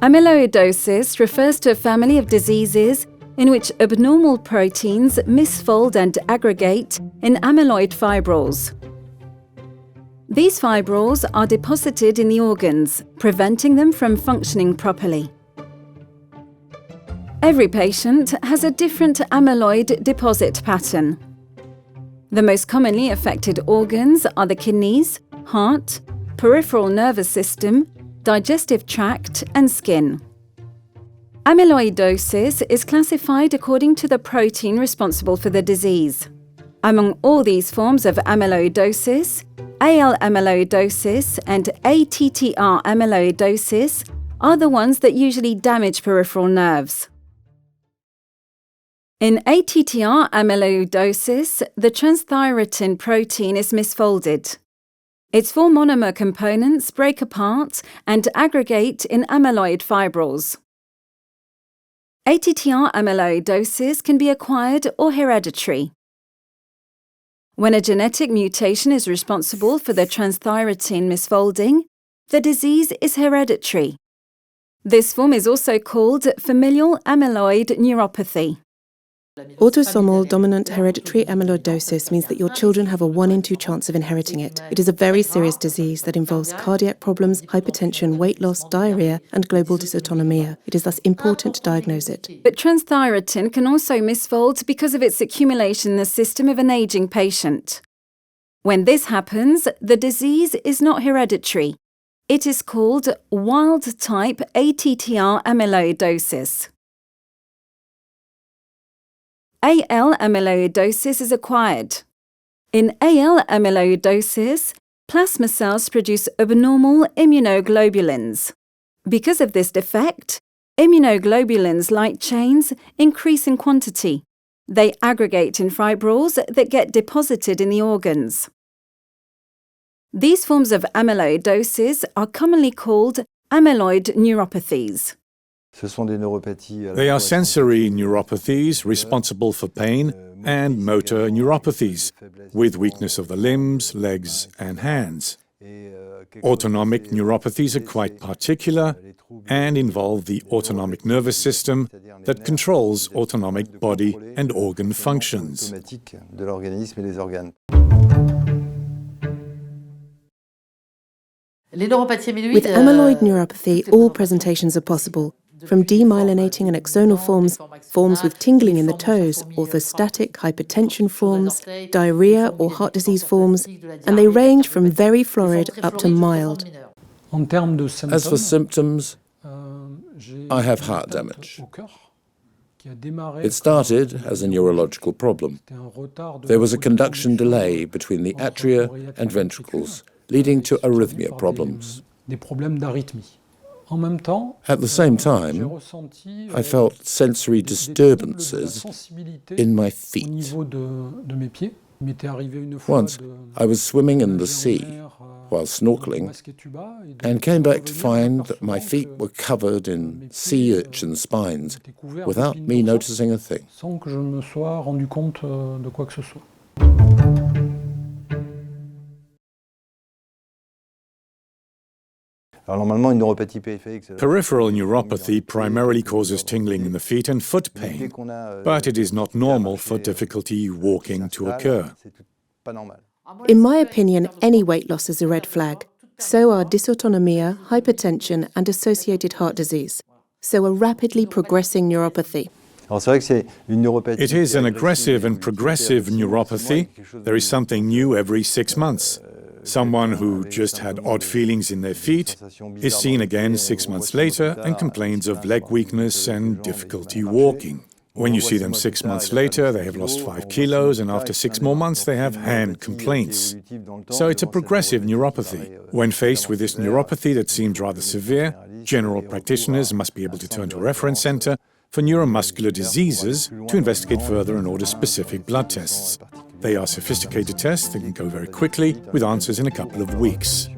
Amyloidosis refers to a family of diseases in which abnormal proteins misfold and aggregate in amyloid fibrils. These fibrils are deposited in the organs, preventing them from functioning properly. Every patient has a different amyloid deposit pattern. The most commonly affected organs are the kidneys, heart, peripheral nervous system, digestive tract, and skin. Amyloidosis is classified according to the protein responsible for the disease. Among all these forms of amyloidosis, AL-Amyloidosis and ATTR-Amyloidosis are the ones that usually damage peripheral nerves. In ATTR-Amyloidosis, the transthyretin-protein is misfolded. Its four monomer components break apart and aggregate in amyloid fibrils. ATTR-Amyloidosis can be acquired or hereditary. When a genetic mutation is responsible for the transthyretin misfolding, the disease is hereditary. This form is also called familial amyloid neuropathy. Autosomal dominant hereditary amyloidosis means that your children have a 1 in 2 chance of inheriting it. It is a very serious disease that involves cardiac problems, hypertension, weight loss, diarrhea, and global dysautonomia. It is thus important to diagnose it. But transthyretin can also misfold because of its accumulation in the system of an aging patient. When this happens, the disease is not hereditary. It is called wild-type ATTR amyloidosis. AL-Amyloidosis is acquired. In AL-Amyloidosis, plasma cells produce abnormal immunoglobulins. Because of this defect, immunoglobulins light chains increase in quantity. They aggregate in fibrils that get deposited in the organs. These forms of amyloidosis are commonly called amyloid neuropathies. They are sensory neuropathies responsible for pain and motor neuropathies, with weakness of the limbs, legs, and hands. Autonomic neuropathies are quite particular and involve the autonomic nervous system that controls autonomic body and organ functions. With amyloid neuropathy, all presentations are possible, from demyelinating and axonal forms, forms with tingling in the toes, orthostatic hypertension forms, diarrhea or heart disease forms, and they range from very florid up to mild. As for symptoms, I have heart damage. It started as a neurological problem. There was a conduction delay between the atria and ventricles, leading to arrhythmia problems. At the same time, I felt sensory disturbances in my feet. Once, I was swimming in the sea while snorkeling and came back to find that my feet were covered in sea urchin spines without me noticing a thing. Peripheral neuropathy primarily causes tingling in the feet and foot pain, but it is not normal for difficulty walking to occur. In my opinion, any weight loss is a red flag. So are dysautonomia, hypertension, and associated heart disease. So a rapidly progressing neuropathy. It is an aggressive and progressive neuropathy. There is something new every 6 months. Someone who just had odd feelings in their feet is seen again 6 months later and complains of leg weakness and difficulty walking. When you see them 6 months later, they have lost 5 kilos, and after 6 more months they have hand complaints. So it's a progressive neuropathy. When faced with this neuropathy that seems rather severe, general practitioners must be able to turn to a reference center for neuromuscular diseases to investigate further and order specific blood tests. They are sophisticated tests that can go very quickly, with answers in a couple of weeks.